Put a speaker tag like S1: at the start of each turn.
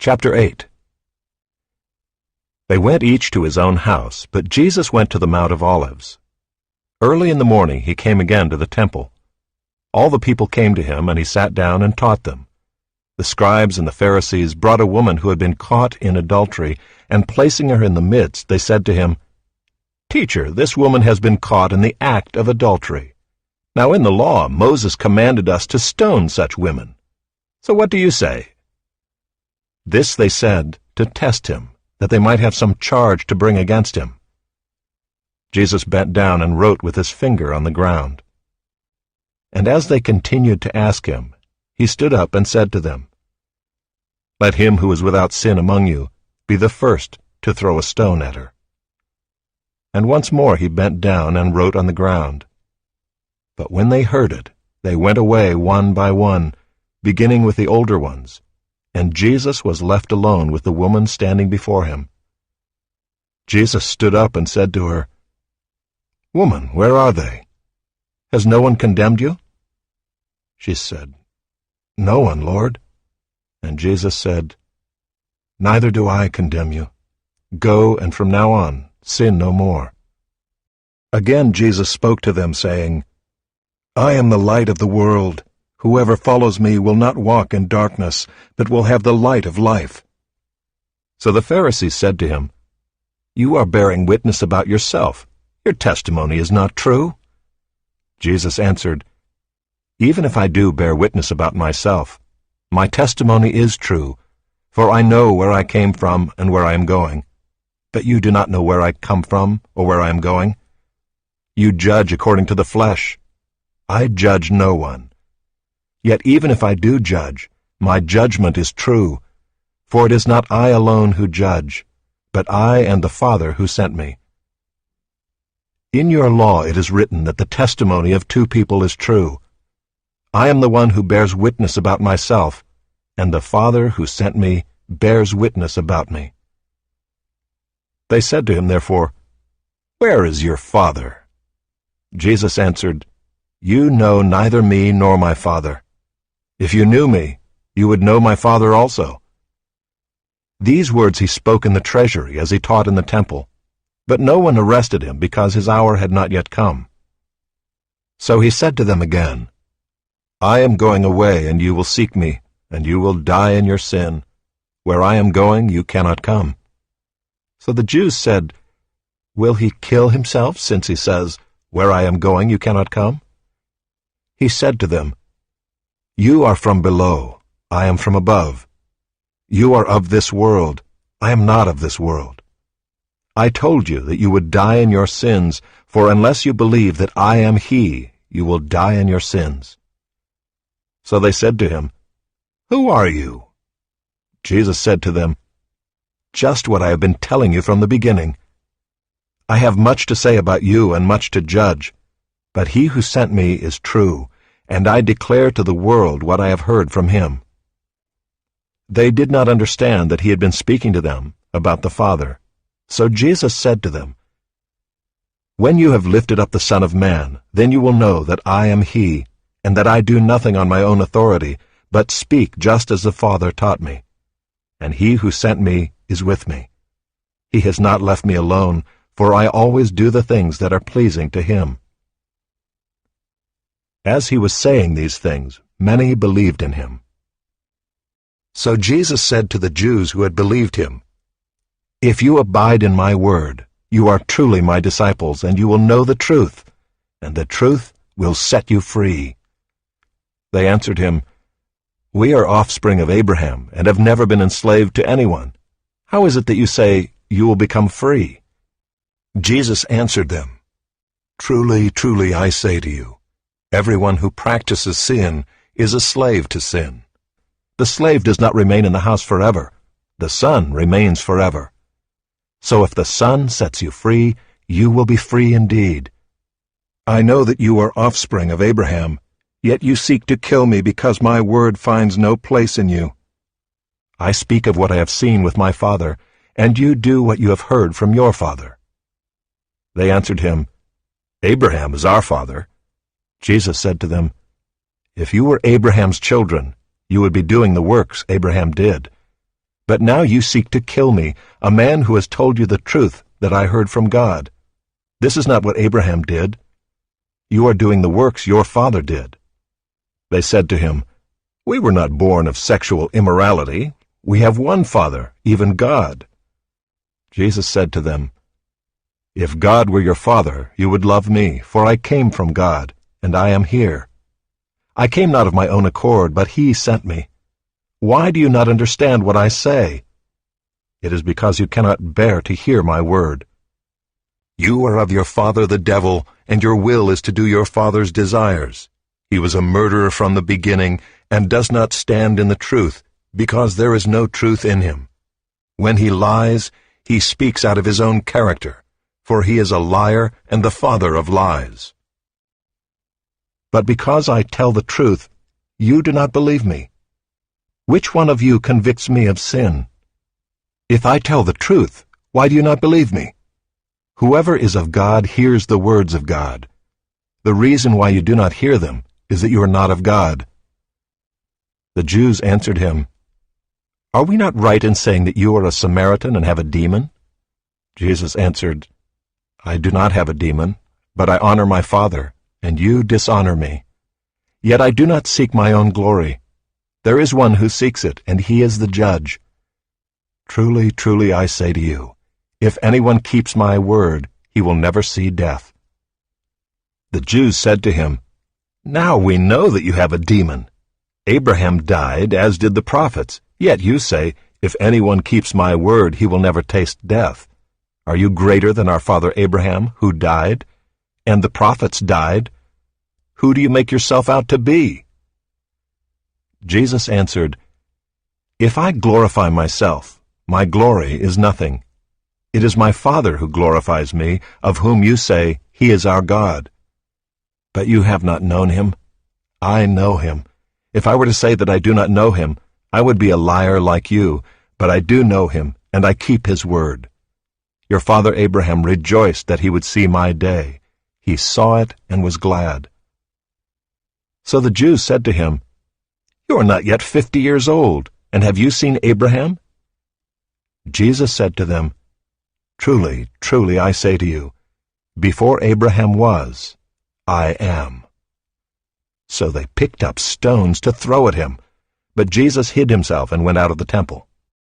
S1: Chapter 8. They went each to his own house, but Jesus went to the Mount of Olives. Early in the morning he came again to the temple. All the people came to him, and he sat down and taught them. The scribes and the Pharisees brought a woman who had been caught in adultery, and placing her in the midst, they said to him, "Teacher, this woman has been caught in the act of adultery. Now in the law Moses commanded us to stone such women. So what do you say?" This they said to test him, that they might have some charge to bring against him. Jesus bent down and wrote with his finger on the ground. And as they continued to ask him, he stood up and said to them, "Let him who is without sin among you be the first to throw a stone at her." And once more he bent down and wrote on the ground. But when they heard it, they went away one by one, beginning with the older ones, and Jesus was left alone with the woman standing before him. Jesus stood up and said to her, "Woman, where are they? Has no one condemned you?" She said, "No one, Lord." And Jesus said, "Neither do I condemn you. Go, and from now on sin no more." Again Jesus spoke to them, saying, "I am the light of the world. Whoever follows me will not walk in darkness, but will have the light of life." So the Pharisees said to him, "You are bearing witness about yourself. Your testimony is not true." Jesus answered, "Even if I do bear witness about myself, my testimony is true, for I know where I came from and where I am going. But you do not know where I come from or where I am going. You judge according to the flesh. I judge no one. Yet even if I do judge, my judgment is true, for it is not I alone who judge, but I and the Father who sent me. In your law it is written that the testimony of two people is true. I am the one who bears witness about myself, and the Father who sent me bears witness about me." They said to him, therefore, "Where is your Father?" Jesus answered, "You know neither me nor my Father. If you knew me, you would know my Father also." These words he spoke in the treasury as he taught in the temple, but no one arrested him because his hour had not yet come. So he said to them again, "I am going away, and you will seek me, and you will die in your sin. Where I am going, you cannot come." So the Jews said, "Will he kill himself, since he says, 'Where I am going, you cannot come'?" He said to them, "You are from below, I am from above. You are of this world, I am not of this world. I told you that you would die in your sins, for unless you believe that I am he, you will die in your sins." So they said to him, "Who are you?" Jesus said to them, "Just what I have been telling you from the beginning. I have much to say about you and much to judge, but he who sent me is true, and I declare to the world what I have heard from him." They did not understand that he had been speaking to them about the Father. So Jesus said to them, "When you have lifted up the Son of Man, then you will know that I am he, and that I do nothing on my own authority, but speak just as the Father taught me. And he who sent me is with me. He has not left me alone, for I always do the things that are pleasing to him." As he was saying these things, many believed in him. So Jesus said to the Jews who had believed him, "If you abide in my word, you are truly my disciples, and you will know the truth, and the truth will set you free." They answered him, "We are offspring of Abraham, and have never been enslaved to anyone. How is it that you say, 'You will become free'?" Jesus answered them, "Truly, truly, I say to you, everyone who practices sin is a slave to sin. The slave does not remain in the house forever. The Son remains forever. So if the Son sets you free, you will be free indeed. I know that you are offspring of Abraham, yet you seek to kill me because my word finds no place in you. I speak of what I have seen with my father, and you do what you have heard from your father." They answered him, "Abraham is our father." Jesus said to them, "If you were Abraham's children, you would be doing the works Abraham did. But now you seek to kill me, a man who has told you the truth that I heard from God. This is not what Abraham did. You are doing the works your father did." They said to him, "We were not born of sexual immorality. We have one Father, even God." Jesus said to them, "If God were your Father, you would love me, for I came from God, and I am here. I came not of my own accord, but He sent me. Why do you not understand what I say? It is because you cannot bear to hear my word. You are of your father the devil, and your will is to do your father's desires. He was a murderer from the beginning, and does not stand in the truth, because there is no truth in him. When he lies, he speaks out of his own character, for he is a liar and the father of lies. But because I tell the truth, you do not believe me. Which one of you convicts me of sin? If I tell the truth, why do you not believe me? Whoever is of God hears the words of God. The reason why you do not hear them is that you are not of God." The Jews answered him, "Are we not right in saying that you are a Samaritan and have a demon?" Jesus answered, "I do not have a demon, but I honor my Father, and you dishonor me. Yet I do not seek my own glory. There is one who seeks it, and he is the judge. Truly, truly, I say to you, if anyone keeps my word, he will never see death." The Jews said to him, "Now we know that you have a demon. Abraham died, as did the prophets, yet you say, if anyone keeps my word, he will never taste death. Are you greater than our father Abraham, who died? And the prophets died? Who do you make yourself out to be?" Jesus answered, "If I glorify myself, my glory is nothing. It is my Father who glorifies me, of whom you say, He is our God. But you have not known Him. I know Him. If I were to say that I do not know Him, I would be a liar like you, but I do know Him, and I keep His word. Your father Abraham rejoiced that he would see my day. He saw it and was glad." So the Jews said to him, "You are not yet 50 years old, and have you seen Abraham?" Jesus said to them, "Truly, truly, I say to you, before Abraham was, I am." So they picked up stones to throw at him, but Jesus hid himself and went out of the temple.